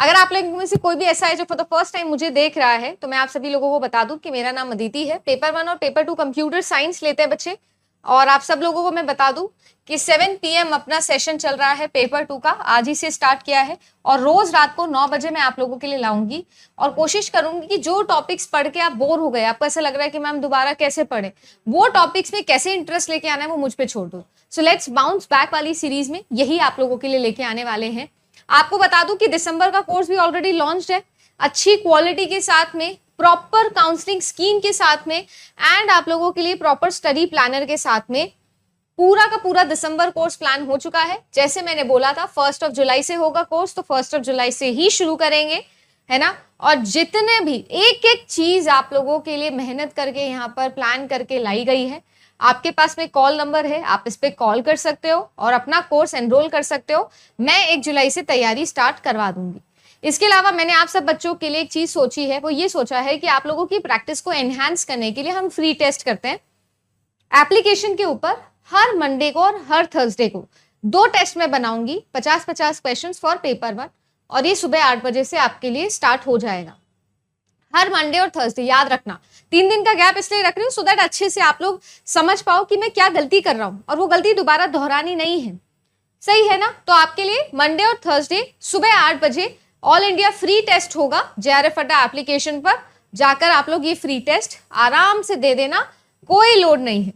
अगर आप लोगों में से कोई भी ऐसा है जो फॉर द फर्स्ट टाइम मुझे देख रहा है, तो मैं आप सभी लोगों को बता दूं कि मेरा नाम अदिति है। पेपर 1 और पेपर 2 कंप्यूटर साइंस लेते हैं बच्चे। और आप सब लोगों को मैं बता दूं कि 7 PM अपना सेशन चल रहा है पेपर 2 का, आज ही से स्टार्ट किया है। और रोज रात को 9 बजे मैं आप लोगों के लिए लाऊंगी और कोशिश करूंगी कि जो टॉपिक्स पढ़ के आप बोर हो गए, आपको ऐसा लग रहा है कि मैम दोबारा कैसे पढ़े, वो टॉपिक्स में कैसे इंटरेस्ट लेके आना है वो मुझ पे छोड़ दो। सो लेट्स बाउंस बैक वाली सीरीज में यही आप लोगों के लिए लेके आने वाले हैं। आपको बता दूं कि दिसंबर का कोर्स भी ऑलरेडी लॉन्च्ड है, अच्छी क्वालिटी के साथ में, प्रॉपर काउंसलिंग स्कीम के साथ में एंड आप लोगों के लिए प्रॉपर स्टडी प्लानर के साथ में पूरा का पूरा दिसंबर कोर्स प्लान हो चुका है। जैसे मैंने बोला था 1 जुलाई से होगा कोर्स, तो 1 जुलाई से ही शुरू करेंगे, है ना। और जितने भी एक एक चीज आप लोगों के लिए मेहनत करके यहाँ पर प्लान करके लाई गई है, आपके पास में कॉल नंबर है, आप इस पे कॉल कर सकते हो और अपना कोर्स एनरोल कर सकते हो। मैं 1 जुलाई से तैयारी स्टार्ट करवा दूंगी। इसके अलावा मैंने आप सब बच्चों के लिए एक चीज सोची है, वो ये सोचा है कि आप लोगों की प्रैक्टिस को एनहांस करने के लिए हम फ्री टेस्ट करते हैं एप्लीकेशन के ऊपर। हर मंडे को और हर थर्सडे को 2 टेस्ट में बनाऊंगी, 50-50 क्वेश्चंस फॉर पेपर 1, और ये सुबह 8 बजे से आपके लिए स्टार्ट हो जाएगा। हर मंडे और थर्सडे, याद रखना 3 दिन का गैप इसलिए रख रही हूँ सो दैट अच्छे से आप लोग समझ पाओ कि मैं क्या गलती कर रहा हूँ और वो गलती दोबारा दोहरानी नहीं है। सही है ना। तो आपके लिए मंडे और थर्सडे सुबह 8 बजे ऑल इंडिया फ्री टेस्ट होगा JRF अड्डा एप्लीकेशन पर जाकर आप लोग ये फ्री टेस्ट आराम से दे देना, कोई लोड नहीं है।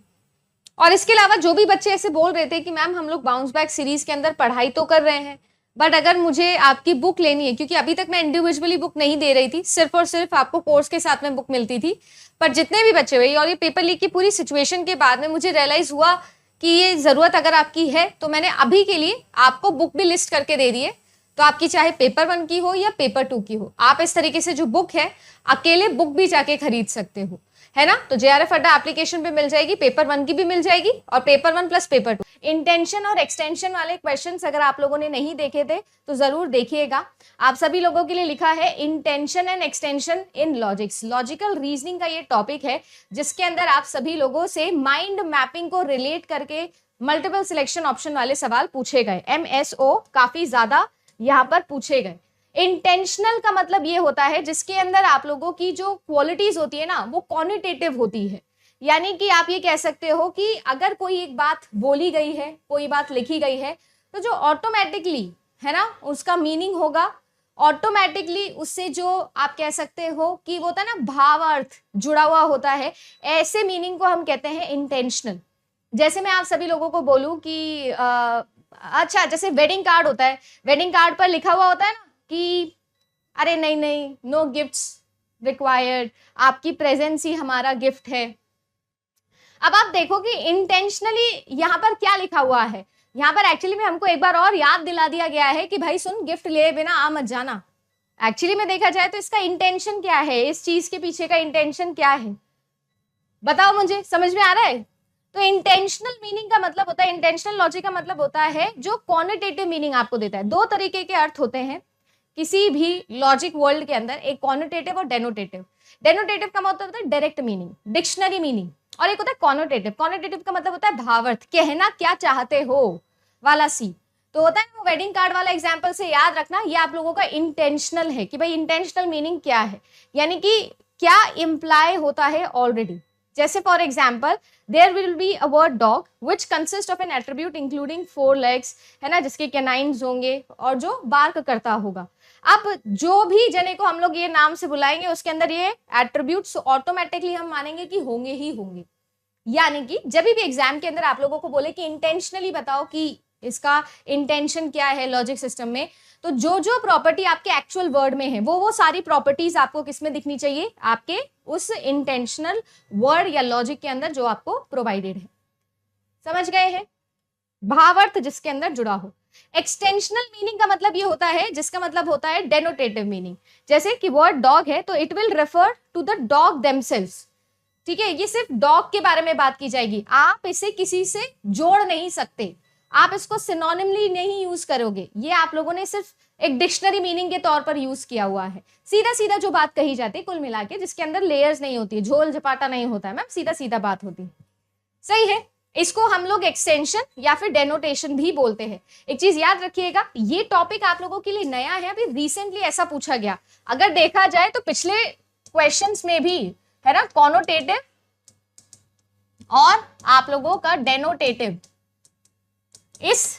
और इसके अलावा जो भी बच्चे ऐसे बोल रहे थे कि मैम हम लोग बाउंस बैक सीरीज के अंदर पढ़ाई तो कर रहे हैं, बट अगर मुझे आपकी बुक लेनी है, क्योंकि अभी तक मैं इंडिविजुअली बुक नहीं दे रही थी, सिर्फ और सिर्फ आपको कोर्स के साथ में बुक मिलती थी। पर जितने भी बच्चे हुए और ये पेपर लीक की पूरी सिचुएशन के बाद में मुझे रियलाइज हुआ कि ये जरूरत अगर आपकी है, तो मैंने अभी के लिए आपको बुक भी लिस्ट करके दे दी है। तो आपकी चाहे पेपर 1 की हो या पेपर 2 की हो, आप इस तरीके से जो बुक है अकेले बुक भी जाके खरीद सकते हो, है ना। तो JRF अड्डा एप्लीकेशन पे मिल जाएगी, पेपर 1 की भी मिल जाएगी और पेपर 1 प्लस पेपर 2। इंटेंशन और एक्सटेंशन वाले क्वेश्चंस अगर आप लोगों ने नहीं देखे थे तो जरूर देखिएगा। आप सभी लोगों के लिए लिखा है intention and extension in logics. Logical reasoning का ये टॉपिक है जिसके अंदर आप सभी लोगों से माइंड मैपिंग को रिलेट करके मल्टीपल सिलेक्शन ऑप्शन वाले सवाल पूछे गए। MSO काफी ज्यादा यहाँ पर पूछे गए। इंटेंशनल का मतलब ये होता है जिसके अंदर आप लोगों की जो क्वालिटीज होती है ना वो क्वांटिटेटिव होती है। यानी कि आप ये कह सकते हो कि अगर कोई एक बात बोली गई है, कोई बात लिखी गई है, तो जो ऑटोमेटिकली है ना उसका मीनिंग होगा, ऑटोमेटिकली उससे जो आप कह सकते हो कि वो होता है ना भावार्थ जुड़ा हुआ होता है, ऐसे मीनिंग को हम कहते हैं इंटेंशनल। जैसे मैं आप सभी लोगों को बोलूं कि अच्छा, जैसे वेडिंग कार्ड होता है, वेडिंग कार्ड पर लिखा हुआ होता है ना कि अरे नहीं नहीं, नो गिफ्ट्स रिक्वायर्ड, आपकी प्रेजेंस ही हमारा गिफ्ट है। अब आप देखो कि इंटेंशनली यहाँ पर क्या लिखा हुआ है, यहाँ पर एक्चुअली में हमको एक बार और याद दिला दिया गया है कि भाई सुन, गिफ्ट लिए बिना आ मत जाना। एक्चुअली में देखा जाए तो इसका इंटेंशन क्या है, इस चीज के पीछे का इंटेंशन क्या है, बताओ मुझे, समझ में आ रहा है। तो इंटेंशनल मीनिंग का मतलब होता है, इंटेंशनल लॉजिक का मतलब होता है जो क्वांटिटेटिव मीनिंग आपको देता है। 2 तरीके के अर्थ होते हैं किसी भी लॉजिक वर्ल्ड के अंदर, एक क्वांटिटेटिव और डेनोटेटिव। डेनोटेटिव का मतलब होता है डायरेक्ट मीनिंग, डिक्शनरी मीनिंग, और एक होता है क्वांटिटेटिव। क्वांटिटेटिव का मतलब होता है भावार्थ, कहना क्या चाहते हो वाला सी। तो होता है वो वेडिंग कार्ड वाला एग्जाम्पल से याद रखना, ये आप लोगों का इंटेंशनल है कि भाई इंटेंशनल मीनिंग क्या है, यानी कि क्या इंप्लाई होता है ऑलरेडी। जैसे for example there will be a word dog which consist of an attribute including 4 legs, है ना, जिसके कैनाइन्स होंगे और जो बार्क करता होगा। अब जो भी जने को हम लोग ये नाम से बुलाएंगे उसके अंदर ये एट्रीब्यूट्स ऑटोमेटिकली हम मानेंगे कि होंगे ही होंगे। यानी कि जब भी एग्जाम के अंदर आप लोगों को बोले कि इंटेंशनली बताओ कि इसका इंटेंशन क्या है लॉजिक सिस्टम में, तो जो जो प्रॉपर्टी आपके एक्चुअल वर्ड में है वो सारी प्रॉपर्टीज आपको किसमें दिखनी चाहिए, आपके उस इंटेंशनल वर्ड या लॉजिक के अंदर जो आपको प्रोवाइडेड है। समझ गए हैं, भावार्थ जिसके अंदर जुड़ा हो। एक्सटेंशनल मीनिंग का मतलब ये होता है जिसका मतलब होता है डेनोटेटिव मीनिंग। जैसे कि वर्ड डॉग है तो it will refer to the dog themselves, ठीक है, ये सिर्फ डॉग के बारे में बात की जाएगी, आप इसे किसी से जोड़ नहीं सकते, आप इसको सिनोनिमली नहीं यूज करोगे, ये आप लोगों ने सिर्फ एक डिक्शनरी मीनिंग के तौर पर यूज किया हुआ है। सीधा सीधा जो बात कही जाती है कुल मिला के, जिसके अंदर लेयर्स नहीं होती, झोल झपाटा नहीं होता है मैम, सीधा सीधा बात होती है। सही है। इसको हम लोग एक्सटेंशन या फिर डेनोटेशन भी बोलते हैं। एक चीज याद रखिएगा, ये टॉपिक आप लोगों के लिए नया है, अभी रिसेंटली ऐसा पूछा गया। अगर देखा जाए तो पिछले क्वेश्चंस में भी है ना कॉनोटेटिव और आप लोगों का डेनोटेटिव, इस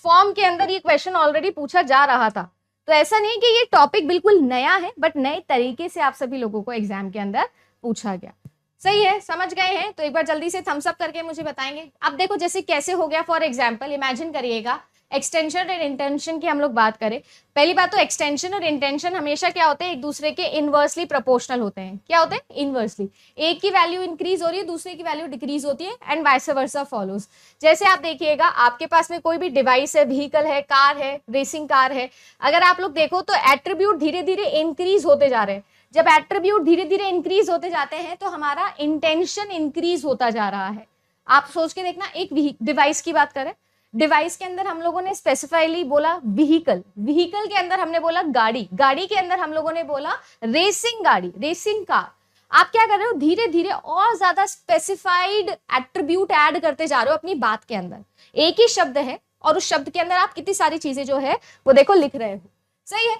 फॉर्म के अंदर ये क्वेश्चन ऑलरेडी पूछा जा रहा था। तो ऐसा नहीं कि ये टॉपिक बिल्कुल नया है, बट नए तरीके से आप सभी लोगों को एग्जाम के अंदर पूछा गया। सही है, समझ गए हैं? तो एक बार जल्दी से थम्स अप करके मुझे बताएंगे। अब देखो जैसे कैसे हो गया, फॉर एग्जाम्पल इमेजिन करिएगा एक्सटेंशन और इंटेंशन की हम लोग बात करें। पहली बात तो एक्सटेंशन और इंटेंशन हमेशा क्या होते हैं, एक दूसरे के इनवर्सली प्रोपोर्शनल होते हैं। क्या होते हैं? इनवर्सली। एक की वैल्यू इंक्रीज हो रही है, दूसरे की वैल्यू डिक्रीज होती है, एंड वाइस वर्सा फॉलोज। जैसे आप देखिएगा, आपके पास में कोई भी डिवाइस है, व्हीकल है, कार है, रेसिंग कार है, अगर आप लोग देखो तो एट्रीब्यूट धीरे धीरे इंक्रीज होते जा रहे हैं। जब एट्रीब्यूट धीरे धीरे इंक्रीज होते जाते हैं तो हमारा इंटेंशन इंक्रीज होता जा रहा है। आप सोच के देखना, एक डिवाइस की बात करें, डिवाइस के अंदर हम लोगों ने स्पेसिफाइली बोला व्हीकल, व्हीकल के अंदर हमने बोला गाड़ी, गाड़ी के अंदर हम लोगों ने बोला रेसिंग गाड़ी, रेसिंग कार। आप क्या कर रहे हो, धीरे धीरे और ज्यादा स्पेसिफाइड एट्रीब्यूट ऐड करते जा रहे हो अपनी बात के अंदर। एक ही शब्द है और उस शब्द के अंदर आप कितनी सारी चीजें जो है वो देखो लिख रहे हो। सही है।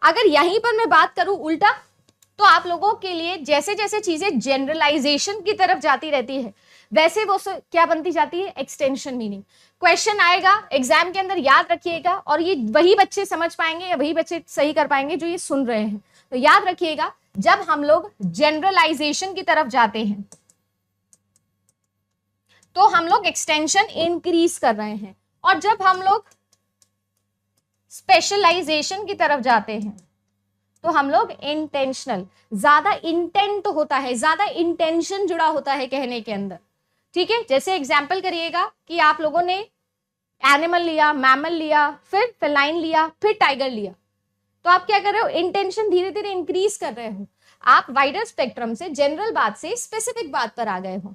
अगर यहीं पर मैं बात करूं उल्टा, तो आप लोगों के लिए जैसे जैसे चीजें जनरलाइजेशन की तरफ जाती रहती है, वैसे वो क्या बनती जाती है, एक्सटेंशन मीनिंग। क्वेश्चन आएगा एग्जाम के अंदर, याद रखिएगा, और ये वही बच्चे समझ पाएंगे या वही बच्चे सही कर पाएंगे जो ये सुन रहे हैं। तो याद रखिएगा, जब हम लोग जनरलाइजेशन की तरफ जाते हैं तो हम लोग एक्सटेंशन इंक्रीज कर रहे हैं, और जब हम लोग स्पेशलाइजेशन की तरफ जाते हैं तो हम लोग इंटेंशनल, ज्यादा इंटेंट होता है, ज्यादा इंटेंशन जुड़ा होता है कहने के अंदर। ठीक है, जैसे एग्जाम्पल करिएगा कि आप लोगों ने एनिमल लिया, मैमल लिया, फिर फेलाइन लिया, फिर टाइगर लिया, तो आप क्या कर रहे हो, इंटेंशन धीरे धीरे इंक्रीज कर रहे हो। आप वाइडर स्पेक्ट्रम से, जनरल बात से स्पेसिफिक बात पर आ गए हो।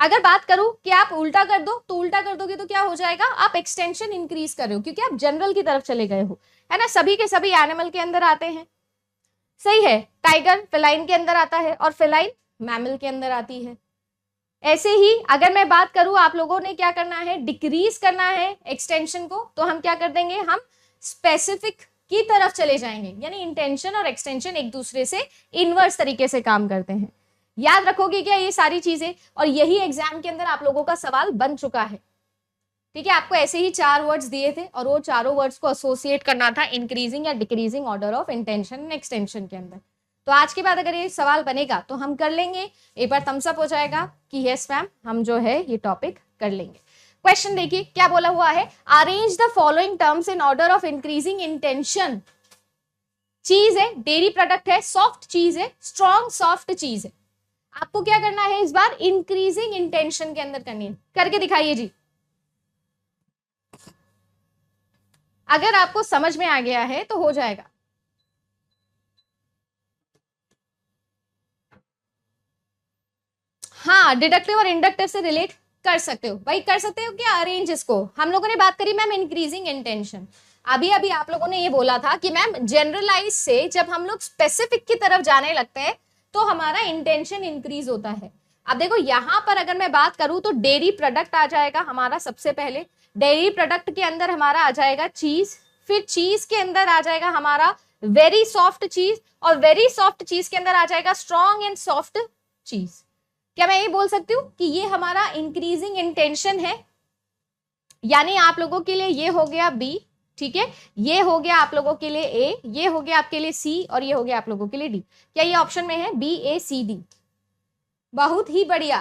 अगर बात करूं कि आप उल्टा कर दो, तो उल्टा कर दोगे तो क्या हो जाएगा, आप एक्सटेंशन इंक्रीज कर रहे हो, क्योंकि आप जनरल की तरफ चले गए हो, है ना। सभी के सभी एनिमल के अंदर आते हैं, सही है। टाइगर फेलाइन के अंदर आता है और फेलाइन मैमल के अंदर आती है। ऐसे ही अगर मैं बात करूं, आप लोगों ने क्या करना है, डिक्रीज करना है एक्सटेंशन को, तो हम क्या कर देंगे, हम स्पेसिफिक की तरफ चले जाएंगे। यानी इंटेंशन और एक्सटेंशन एक दूसरे से इनवर्स तरीके से काम करते हैं। याद रखोगे क्या ये सारी चीजें? और यही एग्जाम के अंदर आप लोगों का सवाल बन चुका है। ठीक है, आपको ऐसे ही 4 वर्ड्स दिए थे और वो चारों वर्ड्स को एसोसिएट करना था इंक्रीजिंग या decreasing order of intention and extension के अंदर। तो आज के बाद अगर ये सवाल बनेगा तो हम कर लेंगे। एक बार थम्स अप हो जाएगा कि यस मैम, हम जो है ये टॉपिक कर लेंगे। क्वेश्चन देखिए क्या बोला हुआ है, arrange the following terms in order of increasing intention. चीज है, डेयरी प्रोडक्ट है, सॉफ्ट चीज है, स्ट्रॉन्ग सॉफ्ट चीज है। आपको क्या करना है इस बार, इंक्रीजिंग इंटेंशन के अंदर करनी है। करके दिखाइए जी। अगर आपको समझ में आ गया है तो हो जाएगा। हाँ, डिडक्टिव और इंडक्टिव से रिलेट कर सकते हो भाई, कर सकते हो क्या, अरेंज इसको। हम लोगों ने बात करी मैम इंक्रीजिंग इंटेंशन, अभी अभी आप लोगों ने ये बोला था कि मैम जनरलाइज से जब हम लोग स्पेसिफिक की तरफ जाने लगते हैं तो हमारा इंटेंशन इंक्रीज होता है। अब देखो यहां पर अगर मैं बात करूं तो डेयरी प्रोडक्ट आ जाएगा हमारा सबसे पहले, डेयरी प्रोडक्ट के अंदर हमारा आ जाएगा चीज, फिर चीज के अंदर आ जाएगा हमारा वेरी सॉफ्ट चीज, और वेरी सॉफ्ट चीज के अंदर आ जाएगा स्ट्रॉन्ग एंड सॉफ्ट चीज। क्या मैं ये बोल सकती हूँ कि ये हमारा इंक्रीजिंग इंटेंशन है? यानी आप लोगों के लिए ये हो गया बी, ठीक है, ये हो गया आप लोगों के लिए ए, ये हो गया आपके लिए सी, और ये हो गया आप लोगों के लिए डी। क्या ये ऑप्शन में है, बी ए सी डी? बहुत ही बढ़िया।